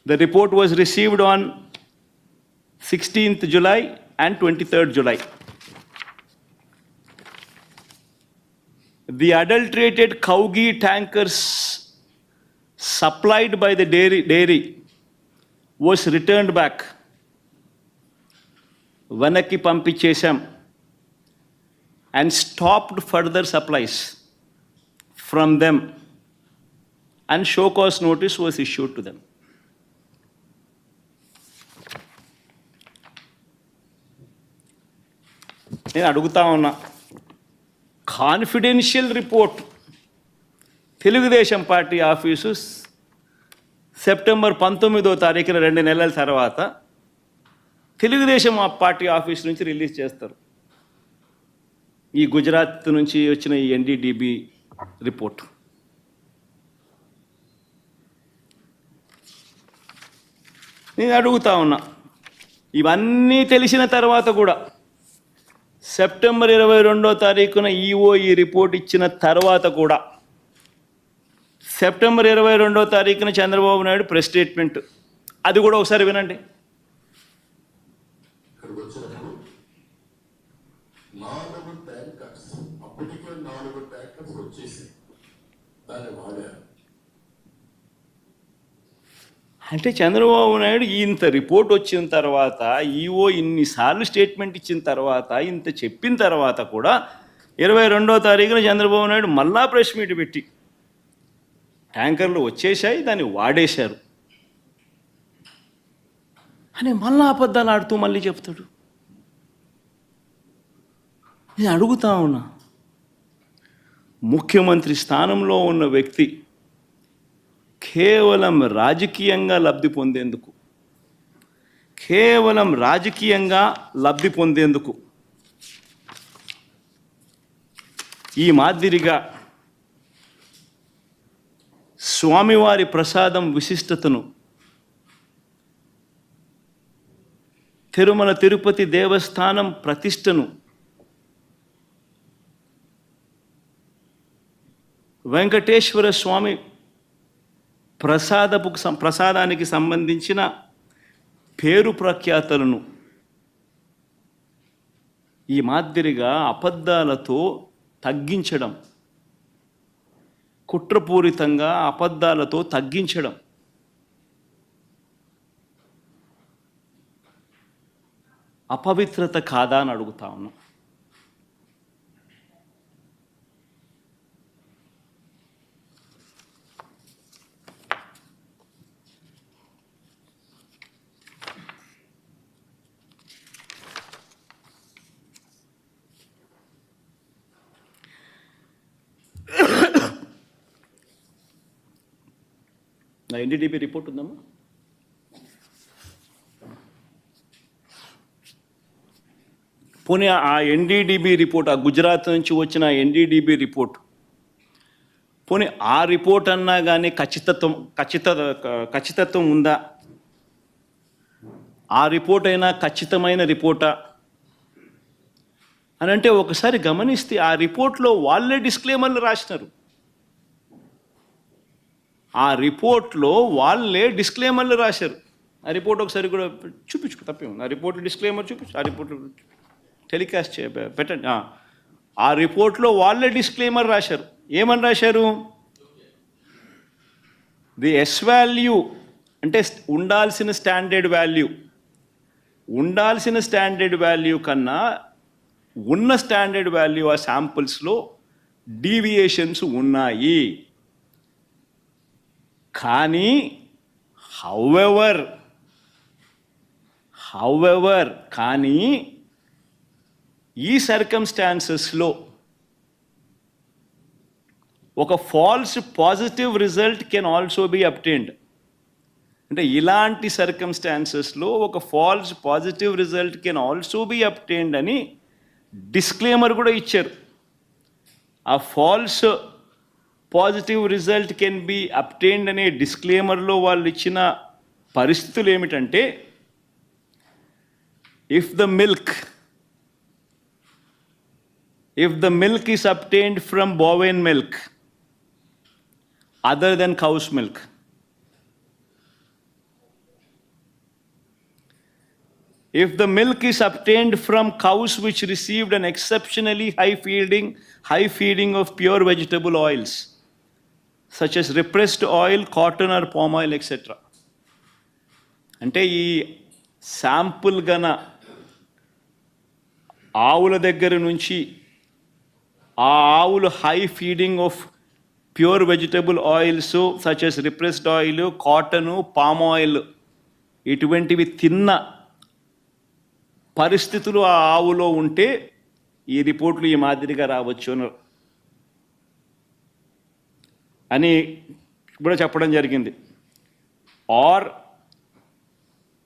The report was received on 16th July and 23rd July. The adulterated cow ghee tankers supplied by the dairy was returned back. Vanaki పంపించేశాం and stopped further supplies from them, and show cause notice was issued to them. నేను అడుగుతా ఉన్నా, confidential report Telugu Desam party office September 19వ తారీఖున 2 నెలల తర్వాత Telugu Desam party office నుంచి release చేస్తారు. ఈ గుజరాత్ నుంచి వచ్చిన ఈ ఎన్డీడీబీ రిపోర్ట్. నేను అడుగుతా ఉన్నా, ఇవన్నీ తెలిసిన తర్వాత కూడా సెప్టెంబర్ 22వ తారీఖున ఈఓ ఈ రిపోర్ట్ ఇచ్చిన తర్వాత కూడా సెప్టెంబర్ 22వ తారీఖున చంద్రబాబు నాయుడు ప్రెస్ స్టేట్మెంట్, అది కూడా ఒకసారి వినండి. ఇక్కడికి వచ్చినప్పుడు 4 ట్యాంకర్స్, అప్పటికే 4 ట్యాంకర్స్ వచ్చేసి దాన్ని వాడారు. అంటే చంద్రబాబు నాయుడు ఇంత రిపోర్ట్ వచ్చిన తర్వాత, ఈఓ ఇన్నిసార్లు స్టేట్మెంట్ ఇచ్చిన తర్వాత, ఇంత చెప్పిన తర్వాత కూడా 22వ తారీఖున చంద్రబాబు నాయుడు మళ్ళా ప్రెస్ మీట్ పెట్టి ట్యాంకర్లు వచ్చేసాయి, దాన్ని వాడేశారు అని మళ్ళా అబద్ధాలు ఆడుతూ మళ్ళీ చెప్తాడు. నేను అడుగుతా ఉన్నా, ముఖ్యమంత్రి స్థానంలో ఉన్న వ్యక్తి కేవలం రాజకీయంగా లబ్ధి పొందేందుకు ఈ మాదిరిగా స్వామివారి ప్రసాదం విశిష్టతను, తిరుమల తిరుపతి దేవస్థానం ప్రతిష్టను, వెంకటేశ్వర స్వామి ప్రసాదానికి సంబంధించిన పేరు ప్రఖ్యాతలను ఈ మాదిరిగా అబద్ధాలతో తగ్గించడం, కుట్రపూరితంగా అబద్ధాలతో తగ్గించడం అపవిత్రత కాదా అని అడుగుతా ఉన్నా. ఎన్డీడీబీ రిపోర్ట్ ఉందమ్మా? పోనీ ఆ ఎన్డీడీబీ రిపోర్ట్, ఆ గుజరాత్ నుంచి వచ్చిన ఎన్డీడీబీ రిపోర్ట్, పోనీ ఆ రిపోర్ట్ అన్నా కానీ ఖచ్చితత్వం ఉందా? ఆ రిపోర్ట్ అయినా ఖచ్చితమైన రిపోర్టా అని అంటే ఒకసారి గమనిస్తే ఆ రిపోర్ట్లో వాళ్ళే డిస్క్లైమర్లు రాసినారు. ఆ రిపోర్ట్లో వాళ్ళే డిస్క్లైమర్లు రాశారు. ఆ రిపోర్ట్ ఒకసారి కూడా చూపించు, తప్పే ఉంది. ఆ రిపోర్ట్ డిస్క్లైమర్ చూపించు, ఆ రిపోర్ట్ టెలికాస్ట్ పెట్టండి. ఆ రిపోర్ట్లో వాళ్ళే డిస్క్లైమర్ రాశారు. ఏమని రాశారు? ది ఎస్ వాల్యూ అంటే ఉండాల్సిన స్టాండర్డ్ వాల్యూ కన్నా ఉన్న స్టాండర్డ్ వాల్యూ ఆ శాంపుల్స్లో డీవియేషన్స్ ఉన్నాయి. కానీ హౌఎవర్ కానీ ఈ సర్కమ్స్టాన్సెస్లో ఒక falls positive result can also be obtained. అంటే ఇలాంటి సర్కమ్స్టాన్సెస్లో ఒక falls positive result can also be obtained అని డిస్క్లైమర్ కూడా ఇచ్చారు. ఆ falls positive result can be obtained అనే డిస్క్లైమర్లో వాళ్ళు ఇచ్చిన పరిస్థితులు ఏమిటంటే, if the milk is obtained from bovine milk other than cow's milk, if the milk is obtained from cows which received an exceptionally high feeding of pure vegetable oils such as repressed oil, cotton or palm oil, etc. అంటే ఈ sample గన ఆవుల దగ్గర నుంచి ఆ ఆవులు high feeding of pure vegetable oils such as repressed oil, cotton, palm oil ఇటువంటివి తిన్న పరిస్థితులు ఆ ఆవులో ఉంటే ఈ రిపోర్ట్లు ఈ మాదిరిగా రావచ్చు అని కూడా చెప్పడం జరిగింది. ఆర్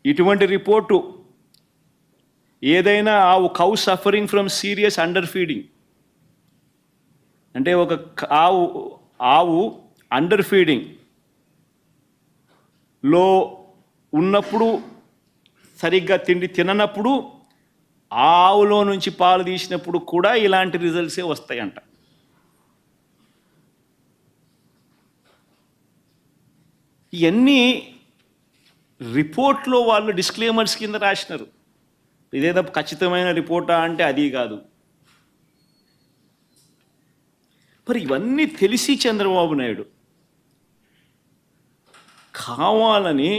ఇటువంటి రిపోర్టు ఏదైనా cow suffering from serious under feeding, అంటే ఒక ఆవు అండర్ ఫీడింగ్లో ఉన్నప్పుడు, సరిగ్గా తిండి తిననప్పుడు, ఆ ఆవులో నుంచి పాలు తీసినప్పుడు కూడా ఇలాంటి రిజల్ట్సే వస్తాయంట. ఇవన్నీ రిపోర్ట్లో వాళ్ళు డిస్క్లైమర్స్ కింద రాసినారు. ఇదేదో ఖచ్చితమైన రిపోర్టా అంటే అది కాదు. మరి ఇవన్నీ తెలిసి చంద్రబాబు నాయుడు కావాలని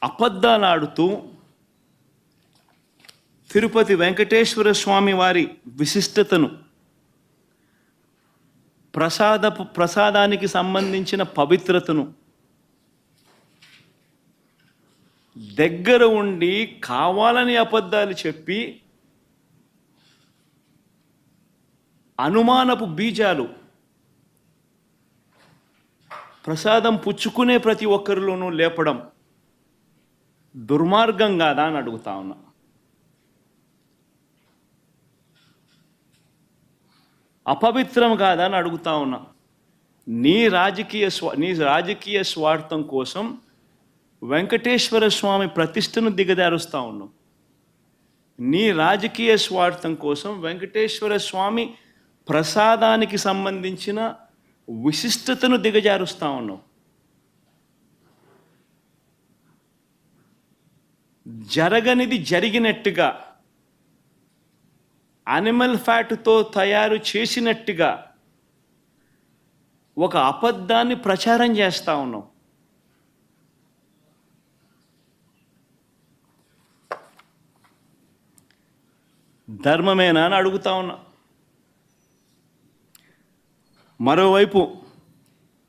అబద్ధాలు ఆడుతూ తిరుపతి వెంకటేశ్వర స్వామి వారి విశిష్టతను, ప్రసాదానికి సంబంధించిన పవిత్రతను దగ్గర ఉండి కావాలని అబద్ధాలు చెప్పి అనుమానపు బీజాలు ప్రసాదం పుచ్చుకునే ప్రతి ఒక్కరిలోనూ లేపడం దుర్మార్గం కాదా అని అడుగుతా ఉన్నా. అపవిత్రం కాదా అని అడుగుతా ఉన్నా. నీ రాజకీయ స్వార్థం కోసం వెంకటేశ్వర స్వామి ప్రతిష్టను దిగజారుస్తూ ఉన్నావు. నీ రాజకీయ స్వార్థం కోసం వెంకటేశ్వర స్వామి ప్రసాదానికి సంబంధించిన విశిష్టతను దిగజారుస్తూ ఉన్నావు. జరగనిది జరిగినట్టుగా, యానిమల్ ఫ్యాట్తో తయారు చేసినట్టుగా ఒక అబద్ధాన్ని ప్రచారం చేస్తూ ఉన్నావు. ధర్మమేనా అని అడుగుతా ఉన్నా. మరోవైపు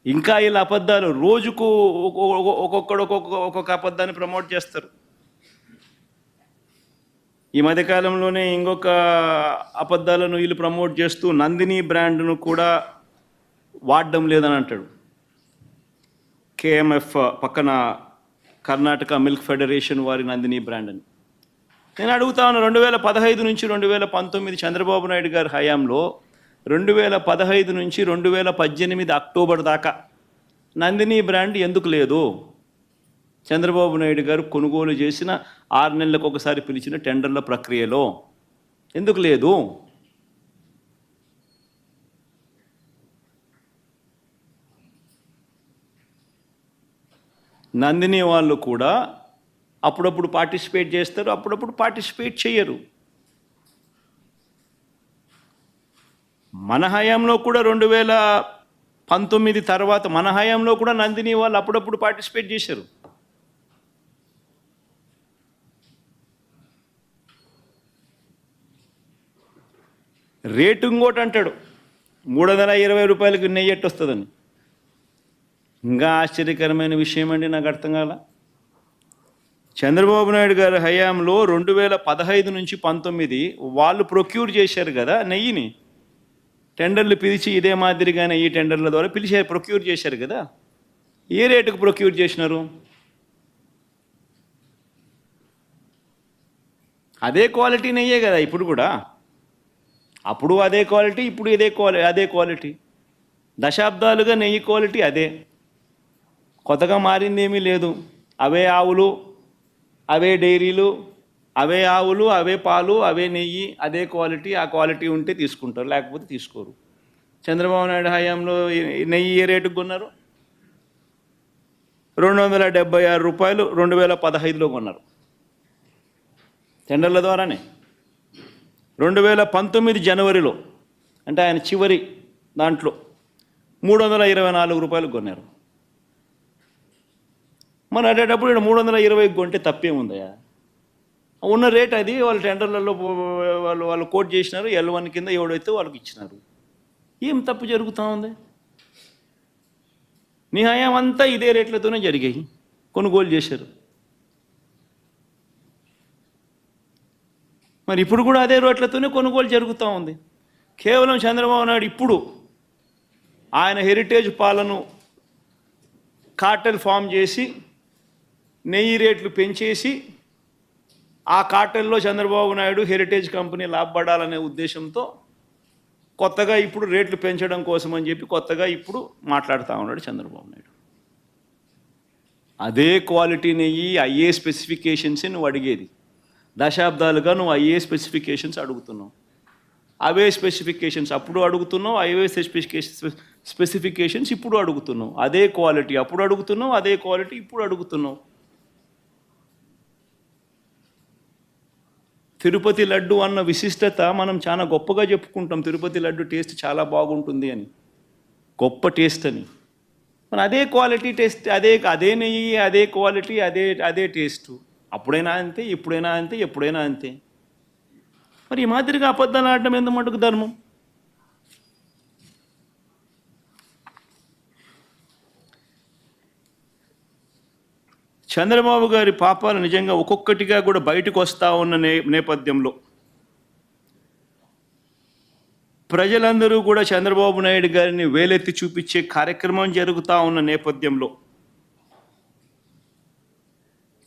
ఇంకా ఇలా అబద్ధాలు రోజుకు ఒక్కొక్క అబద్ధాన్ని ప్రమోట్ చేస్తారు. ఈ మధ్యకాలంలోనే ఇంకొక అబద్ధాలను వీళ్ళు ప్రమోట్ చేస్తూ నందిని బ్రాండ్ను కూడా వాడడం లేదని అంటాడు. కేఎంఎఫ్ పక్కన కర్ణాటక మిల్క్ ఫెడరేషన్ వారి నందిని బ్రాండ్ అని. నేను అడుగుతా ఉన్నా, 2015 నుంచి 2019 చంద్రబాబు నాయుడు గారి హయాంలో 2015 నుంచి 2018 అక్టోబర్ దాకా నందిని బ్రాండ్ ఎందుకు లేదు? చంద్రబాబు నాయుడు గారు కొనుగోలు చేసిన 6 నెలలకు ఒకసారి పిలిచిన టెండర్ల ప్రక్రియలో ఎందుకు లేదు? నందిని వాళ్ళు కూడా అప్పుడప్పుడు పార్టిసిపేట్ చేస్తారు, అప్పుడప్పుడు పార్టిసిపేట్ చేయరు. మన హయాంలో కూడా 2019 తర్వాత మన హయాంలో కూడా నందిని వాళ్ళు అప్పుడప్పుడు పార్టిసిపేట్ చేశారు. రేటు ఇంకోటి అంటాడు, 320 రూపాయలకి నెయ్యి ఎట్టు వస్తుందని. ఇంకా ఆశ్చర్యకరమైన విషయం అండి, నాకు అర్థం కాల. చంద్రబాబు నాయుడు గారి హయాంలో 2015 నుంచి 19 వాళ్ళు ప్రొక్యూర్ చేశారు కదా నెయ్యిని. టెండర్లు పిలిచి ఇదే మాదిరిగానే ఈ టెండర్ల ద్వారా పిలిచి ప్రొక్యూర్ చేశారు కదా. ఏ రేటుకు ప్రొక్యూర్ చేసినారు? అదే క్వాలిటీ నెయ్యే కదా ఇప్పుడు కూడా. అప్పుడు అదే క్వాలిటీ, ఇప్పుడు అదే క్వాలిటీ. దశాబ్దాలుగా నెయ్యి క్వాలిటీ అదే, కొత్తగా మారింది ఏమీ లేదు. అవే ఆవులు, అవే డైరీలు, అవే ఆవులు, అవే పాలు, అవే నెయ్యి, అదే క్వాలిటీ. ఆ క్వాలిటీ ఉంటే తీసుకుంటారు, లేకపోతే తీసుకోరు. చంద్రబాబు నాయుడు హయాంలో నెయ్యి ఏ రేటుకు కొన్నారు? 276 రూపాయలు 2015లో కొన్నారు టెండర్ల ద్వారానే. 2019 జనవరిలో, అంటే ఆయన చివరి దాంట్లో 324 రూపాయలు కొన్నారు. మరి అటేటప్పుడు ఇక్కడ 320 కొంటే తప్పేముందయా? ఉన్న రేట్ అది. వాళ్ళు టెండర్లలో వాళ్ళు కోట్ చేసినారు, L1 కింద ఎవడైతే వాళ్ళకి ఇచ్చినారు. ఏం తప్పు జరుగుతూ ఉంది? నీ హయాం అంతా ఇదే రేట్లతోనే జరిగాయి, కొనుగోలు చేశారు. మరి ఇప్పుడు కూడా అదే రేట్లతోనే కొనుగోలు జరుగుతూ ఉంది. కేవలం చంద్రబాబు నాయుడు ఇప్పుడు ఆయన హెరిటేజ్ పాలను కార్టెల్ ఫామ్ చేసి నెయ్యి రేట్లు పెంచేసి ఆ కార్టెల్లో చంద్రబాబు నాయుడు హెరిటేజ్ కంపెనీ లాభపడాలనే ఉద్దేశంతో కొత్తగా ఇప్పుడు రేట్లు పెంచడం కోసం అని చెప్పి కొత్తగా ఇప్పుడు మాట్లాడుతూ ఉన్నాడు చంద్రబాబు నాయుడు. అదే క్వాలిటీ నెయ్యి, అయ్యే స్పెసిఫికేషన్స్ నువ్వు అడిగేది. దశాబ్దాలుగా నువ్వు అయ్యే స్పెసిఫికేషన్స్ అడుగుతున్నావు. అవే స్పెసిఫికేషన్స్ అప్పుడు అడుగుతున్నావు, అవే స్పెసిఫికేషన్స్ ఇప్పుడు అడుగుతున్నావు. అదే క్వాలిటీ అప్పుడు అడుగుతున్నావు, అదే క్వాలిటీ ఇప్పుడు అడుగుతున్నావు. తిరుపతి లడ్డు అన్న విశిష్టత మనం చాలా గొప్పగా చెప్పుకుంటాం. తిరుపతి లడ్డు టేస్ట్ చాలా బాగుంటుంది అని, గొప్ప టేస్ట్ అని. మన అదే క్వాలిటీ టేస్ట్, అదే నెయ్యి, అదే క్వాలిటీ, అదే టేస్ట్. అప్పుడైనా అంతే, ఇప్పుడైనా అంతే, ఎప్పుడైనా అంతే. మరి ఈ మాదిరిగా అబద్ధాలు ఆడడం ఎంత మటుకు ధర్మం? చంద్రబాబు గారి పాపాలు నిజంగా ఒక్కొక్కటిగా కూడా బయటకు వస్తూ ఉన్న నేపథ్యంలో ప్రజలందరూ కూడా చంద్రబాబు నాయుడు గారిని వేలెత్తి చూపించే కార్యక్రమం జరుగుతూ ఉన్న నేపథ్యంలో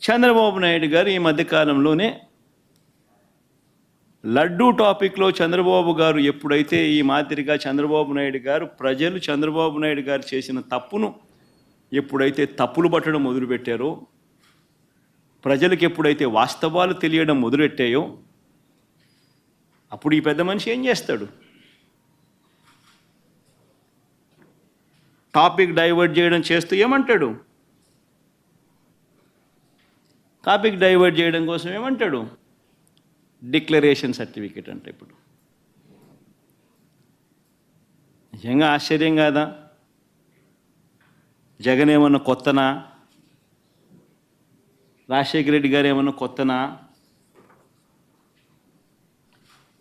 చంద్రబాబు నాయుడు గారు ఈ మధ్యకాలంలోనే లడ్డూ టాపిక్లో చంద్రబాబు గారు ఎప్పుడైతే ఈ మాదిరిగా చంద్రబాబు నాయుడు గారు ప్రజలు చంద్రబాబు నాయుడు గారు చేసిన తప్పును ఎప్పుడైతే తప్పులు పట్టడం మొదలుపెట్టారో, ప్రజలకు ఎప్పుడైతే వాస్తవాలు తెలియడం మొదలెట్టాయో, అప్పుడు ఈ పెద్ద మనిషి ఏం చేస్తాడు? టాపిక్ డైవర్ట్ చేయడం చేస్తూ ఏమంటాడు? టాపిక్ డైవర్ట్ చేయడం కోసం ఏమంటాడు? డిక్లరేషన్ సర్టిఫికేట్ అంటే. ఇప్పుడు నిజంగా ఆశ్చర్యం కాదా? జగన్ ఏమన్నా కొత్తనా? రాజశేఖర రెడ్డి గారు ఏమన్నా కొత్తనా?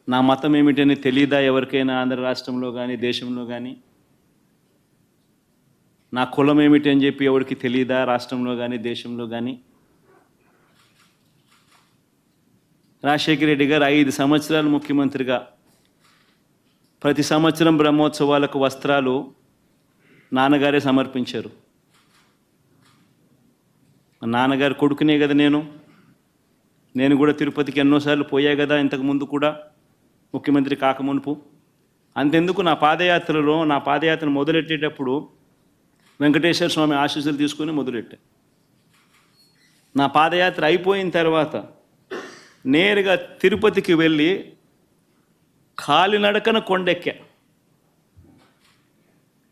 నా మతం ఏమిటని తెలియదా ఎవరికైనా ఆంధ్ర రాష్ట్రంలో కానీ దేశంలో కానీ? నా కులం ఏమిటి అని చెప్పి ఎవరికి తెలియదా రాష్ట్రంలో కానీ దేశంలో కానీ? రాజశేఖర రెడ్డి గారు 5 సంవత్సరాలు ముఖ్యమంత్రిగా ప్రతి సంవత్సరం బ్రహ్మోత్సవాలకు వస్త్రాలు నాన్నగారే సమర్పించారు. నాన్నగారు కొడుకునే కదా నేను కూడా తిరుపతికి ఎన్నోసార్లు పోయా కదా ఇంతకుముందు కూడా, ముఖ్యమంత్రి కాకమునుపు. అంతెందుకు నా పాదయాత్ర మొదలెట్టేటప్పుడు వెంకటేశ్వర స్వామి ఆశీస్సులు తీసుకుని మొదలెట్టా. నా పాదయాత్ర అయిపోయిన తర్వాత నేరుగా తిరుపతికి వెళ్ళి కాలినడకన కొండెక్కా.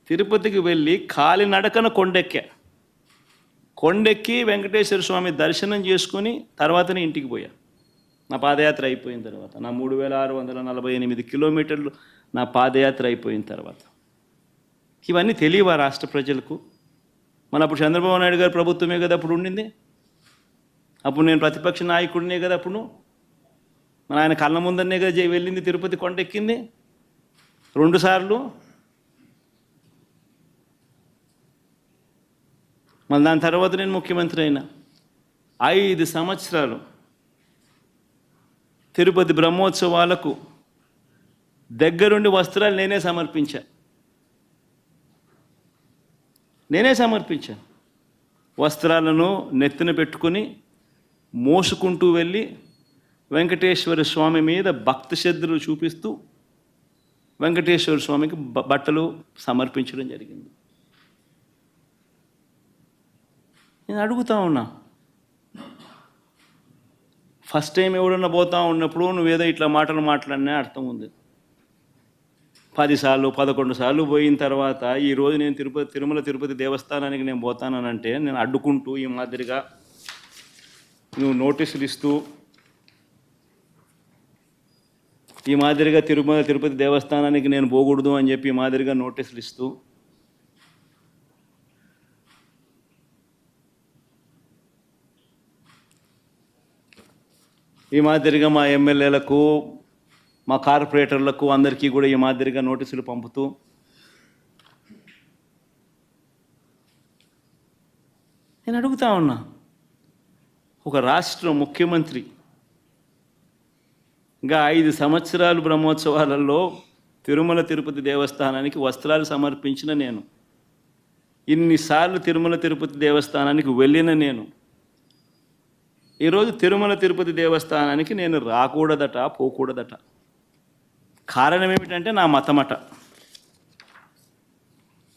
తిరుపతికి వెళ్ళి కాలినడకన కొండెక్కా. కొండెక్కి వెంకటేశ్వర స్వామి దర్శనం చేసుకొని తర్వాతనే ఇంటికి పోయా. నా పాదయాత్ర అయిపోయిన తర్వాత, నా 3648 కిలోమీటర్లు నా పాదయాత్ర అయిపోయిన తర్వాత. ఇవన్నీ తెలియవా రాష్ట్ర ప్రజలకు? మన అప్పుడు చంద్రబాబు నాయుడు గారు ప్రభుత్వమే కదా అప్పుడు ఉండింది. అప్పుడు నేను ప్రతిపక్ష నాయకుడినే కదా అప్పుడు. మన ఆయన కళ్ళ ముందరనే కదా వెళ్ళింది, తిరుపతి కొండెక్కింది 2 సార్లు. మళ్ళీ దాని తర్వాత నేను ముఖ్యమంత్రి అయినా. 5 సంవత్సరాలు తిరుపతి బ్రహ్మోత్సవాలకు దగ్గరుండి వస్త్రాలు నేనే సమర్పించా. వస్త్రాలను నెత్తిన పెట్టుకుని మోసుకుంటూ వెళ్ళి వెంకటేశ్వర స్వామి మీద భక్తి శ్రద్ధలు చూపిస్తూ వెంకటేశ్వర స్వామికి బట్టలు సమర్పించడం జరిగింది. నేను అడుగుతా ఉన్నా, ఫస్ట్ టైం ఎవడన్నా పోతా ఉన్నప్పుడు నువ్వేదో ఇట్లా మాటలు మాట్లాడినా అర్థం ఉంది. 10 సార్లు 11 సార్లు పోయిన తర్వాత ఈరోజు నేను తిరుమల తిరుపతి దేవస్థానానికి నేను పోతానంటే నేను అడ్డుకుంటూ ఈ మాదిరిగా నువ్వు నోటీసులు ఇస్తూ ఈ మాదిరిగా తిరుమల తిరుపతి దేవస్థానానికి నేను పోకూడదు అని చెప్పి ఈ మాదిరిగా నోటీసులు ఇస్తూ ఈ మాదిరిగా మా ఎమ్మెల్యేలకు మా కార్పొరేటర్లకు అందరికీ కూడా ఈ మాదిరిగా నోటీసులు పంపుతూ నేను అడుగుతా ఉన్నా, ఒక రాష్ట్ర ముఖ్యమంత్రి ఇంకా 5 సంవత్సరాలు బ్రహ్మోత్సవాలలో తిరుమల తిరుపతి దేవస్థానానికి వస్త్రాలు సమర్పించిన నేను, ఇన్నిసార్లు తిరుమల తిరుపతి దేవస్థానానికి వెళ్ళిన నేను, ఈరోజు తిరుమల తిరుపతి దేవస్థానానికి నేను రాకూడదట, పోకూడదట. కారణం ఏమిటంటే నా మతమట.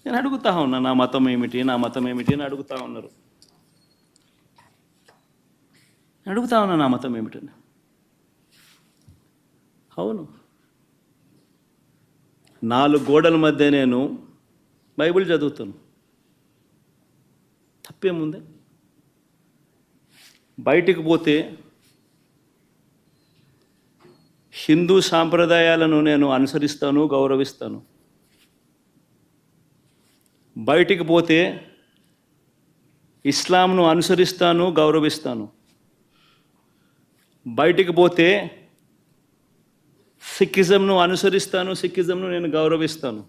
నేను అడుగుతా ఉన్నా, నా మతం ఏమిటి అని అడుగుతా ఉన్నారు. అడుగుతా ఉన్నా నా మతం ఏమిటని. అవును, 4 గోడల మధ్య నేను బైబిల్ చదువుతాను, తప్పేముంది? బయటికి పోతే హిందూ సాంప్రదాయాలను నేను అనుసరిస్తాను, గౌరవిస్తాను. బయటికి పోతే ఇస్లాంను అనుసరిస్తాను, గౌరవిస్తాను. బయటికి పోతే సిక్కిజంను అనుసరిస్తాను, సిక్కిజంను నేను గౌరవిస్తాను.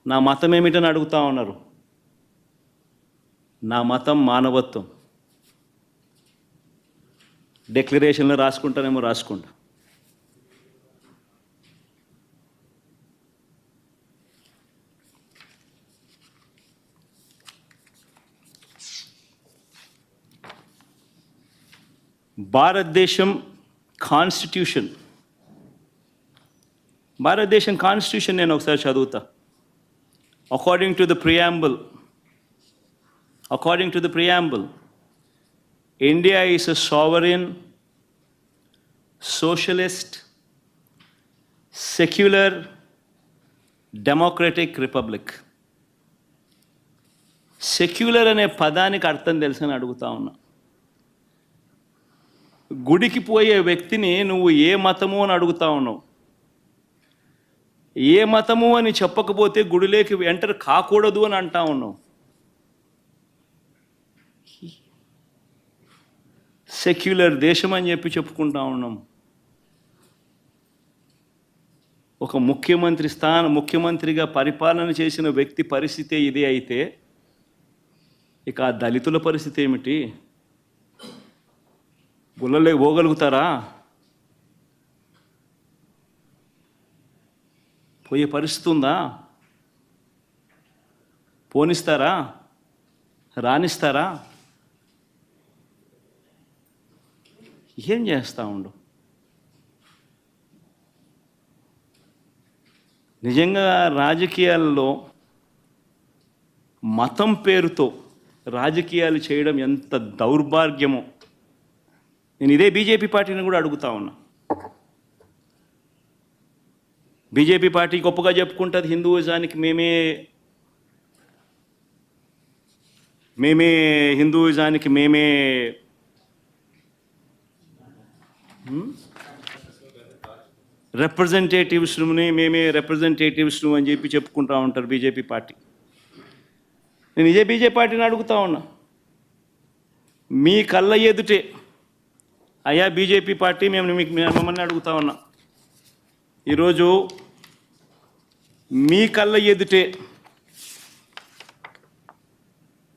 నా మతం ఏమిటని అడుగుతా ఉన్నారు. నా మతం మానవత్వం. డిక్లరేషన్లో రాసుకుంటానేమో రాసుకుంటా. భారతదేశం కాన్స్టిట్యూషన్ నేను ఒకసారి చదువుతా. According to the preamble, India is a sovereign, socialist, secular, democratic republic. Secular అనే పదానికి అర్థం తెలుసని అడుగుతా ఉన్నా. గుడికి పోయే వ్యక్తిని నువ్వు ఏ మతము అని అడుగుతా ఉన్నావు. ఏ మతము అని చెప్పకపోతే గుడిలోకి ఎంటర్ కాకూడదు అని అంటా ఉన్నావు. సెక్యులర్ దేశం అని చెప్పి చెప్పుకుంటా ఉన్నాం. ఒక ముఖ్యమంత్రిగా పరిపాలన చేసిన వ్యక్తి పరిస్థితి ఇదే అయితే ఇక ఆ దళితుల పరిస్థితి ఏమిటి? గుళ్ళలో పోగలుగుతారా? పోయే పరిస్థితి ఉందా? పోనిస్తారా? రానిస్తారా? ఏం చేస్తా ఉండు? నిజంగా రాజకీయాల్లో మతం పేరుతో రాజకీయాలు చేయడం ఎంత దౌర్భాగ్యమో నేను ఇదే బీజేపీ పార్టీని కూడా అడుగుతా ఉన్నా. బీజేపీ పార్టీ గొప్పగా చెప్పుకుంటుంది హిందూయిజానికి మేమే హిందూయిజానికి మేమే రిప్రజెంటేటివ్స్ని అని చెప్పి చెప్పుకుంటూ ఉంటారు బీజేపీ పార్టీ. నేను ఇదే బీజేపీ పార్టీని అడుగుతా ఉన్నా, మీ కళ్ళ ఎదుటే అయ్యా బీజేపీ పార్టీ, మిమ్మల్ని అడుగుతా ఉన్నా, ఈరోజు మీ కళ్ళ ఎదుటే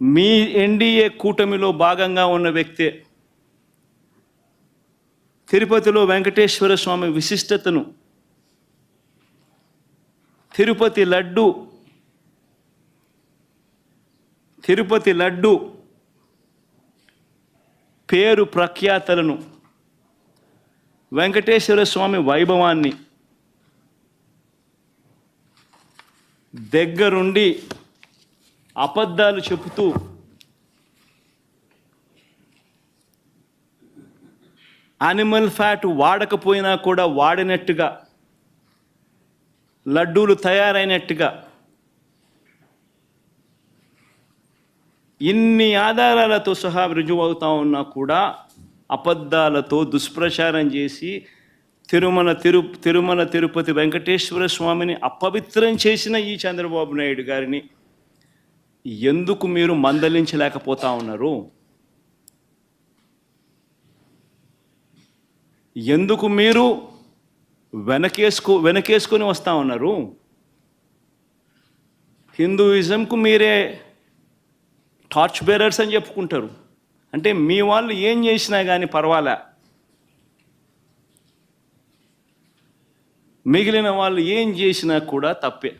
మీ ఎన్డీఏ కూటమిలో భాగంగా ఉన్న వ్యక్తే తిరుపతిలో వెంకటేశ్వర స్వామి విశిష్టతను, తిరుపతి లడ్డు పేరు ప్రఖ్యాతలను, వెంకటేశ్వర స్వామి వైభవాన్ని దగ్గరుండి అబద్ధాలు చెబుతూ యానిమల్ ఫ్యాట్ వాడకపోయినా కూడా వాడినట్టుగా, లడ్డూలు తయారైనట్టుగా ఇన్ని ఆధారాలతో సహా రుజువు అవుతా ఉన్నా కూడా అబద్ధాలతో దుష్ప్రచారం చేసి తిరుమల తిరుపతి వెంకటేశ్వర స్వామిని అపవిత్రం చేసిన ఈ చంద్రబాబు నాయుడు గారిని ఎందుకు మీరు మందలించలేకపోతా ఉన్నారు? ఎందుకు మీరు వెనకేసుకొని వస్తూ ఉన్నారు? హిందూయిజంకు మీరే టార్చ్ బేరర్స్ అని చెప్పుకుంటారు. అంటే మీ వాళ్ళు ఏం చేసినా కానీ పర్వాలే, మిగిలిన వాళ్ళు ఏం చేసినా కూడా తప్పే.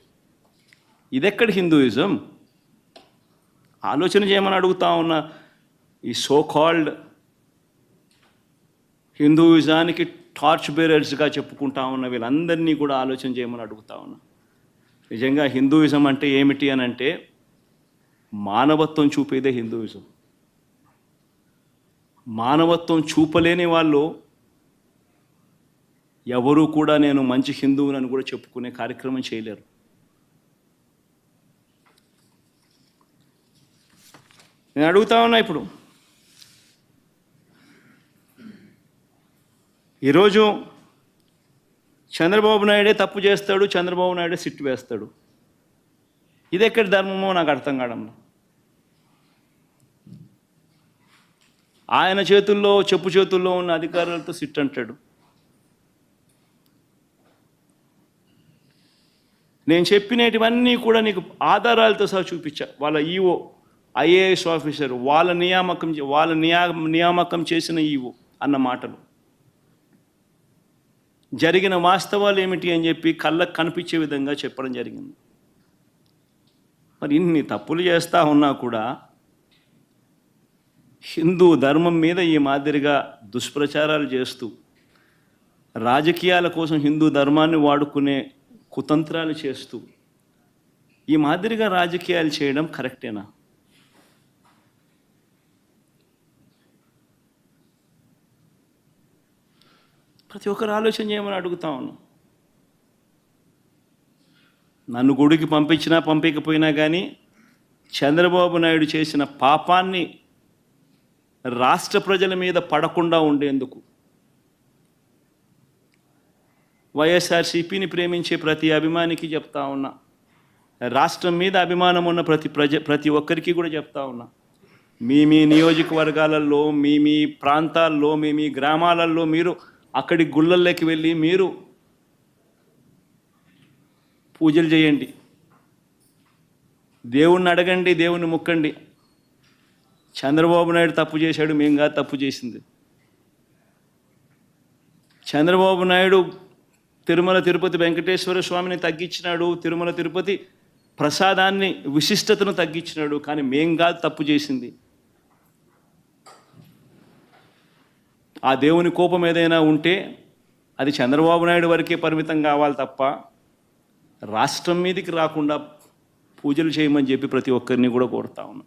ఇదెక్కడ హిందూయిజం? ఆలోచన చేయమని అడుగుతా ఉన్న ఈ సో కాల్డ్ హిందూయిజానికి టార్చ్ బేరర్స్గా చెప్పుకుంటా ఉన్న వీళ్ళందరినీ కూడా ఆలోచన చేయమని అడుగుతా ఉన్నా. నిజంగా హిందూయిజం అంటే ఏమిటి అని అంటే మానవత్వం చూపేదే హిందూయిజం. మానవత్వం చూపలేని వాళ్ళు ఎవరూ కూడా నేను మంచి హిందువునని కూడా చెప్పుకునే కార్యక్రమం చేయలేరు. నేను అడుగుతా ఉన్నా, ఇప్పుడు ఈరోజు చంద్రబాబు నాయుడే తప్పు చేస్తాడు, చంద్రబాబు నాయుడే సిట్టు వేస్తాడు. ఇది ఎక్కడి ధర్మమో నాకు అర్థం కావడంలో. ఆయన చెప్పు చేతుల్లో ఉన్న అధికారులతో సిట్ అంటాడు. నేను చెప్పినటువన్నీ కూడా నీకు ఆధారాలతో సహా చూపించా. వాళ్ళ ఈఓ ఐఏఎస్ ఆఫీసర్ వాళ్ళ నియామకం చేసిన ఈఓ అన్న మాటలు, జరిగిన వాస్తవాలు ఏమిటి అని చెప్పి కళ్ళకు కనిపించే విధంగా చెప్పడం జరిగింది. మరి ఇన్ని తప్పులు చేస్తూ ఉన్నా కూడా హిందూ ధర్మం మీద ఈ మాదిరిగా దుష్ప్రచారాలు చేస్తూ రాజకీయాల కోసం హిందూ ధర్మాన్ని వాడుకునే కుతంత్రాలు చేస్తూ ఈ మాదిరిగా రాజకీయాలు చేయడం కరెక్టేనా? ప్రతి ఒక్కరు ఆలోచన చేయమని అడుగుతా ఉన్నాను. నన్ను గుడికి పంపించినా పంపించకపోయినా కానీ చంద్రబాబు నాయుడు చేసిన పాపాన్ని రాష్ట్ర ప్రజల మీద పడకుండా ఉండేందుకు వైఎస్ఆర్సీపీని ప్రేమించే ప్రతి అభిమానికి చెప్తా ఉన్నా, రాష్ట్రం మీద అభిమానం ఉన్న ప్రతి ఒక్కరికి కూడా చెప్తా ఉన్నా, మీ నియోజకవర్గాలలో, మీ ప్రాంతాల్లో, మీ గ్రామాలలో మీరు అక్కడి గుళ్ళల్లోకి వెళ్ళి మీరు పూజలు చేయండి, దేవుణ్ణి అడగండి, దేవుణ్ణి మొక్కండి. చంద్రబాబు నాయుడు తప్పు చేశాడు, మేము కాదు తప్పు చేసింది. చంద్రబాబు నాయుడు తిరుమల తిరుపతి వెంకటేశ్వర స్వామిని తగ్గించినాడు, తిరుమల తిరుపతి ప్రసాదాన్ని విశిష్టతను తగ్గించినాడు, కానీ మేం కాదు తప్పు చేసింది. ఆ దేవుని కోపం ఏదైనా ఉంటే అది చంద్రబాబు నాయుడు వరకే పరిమితం కావాలి తప్ప రాష్ట్రం మీదకి రాకుండా పూజలు చేయమని చెప్పి ప్రతి ఒక్కరిని కూడా కోరుతా ఉన్నా.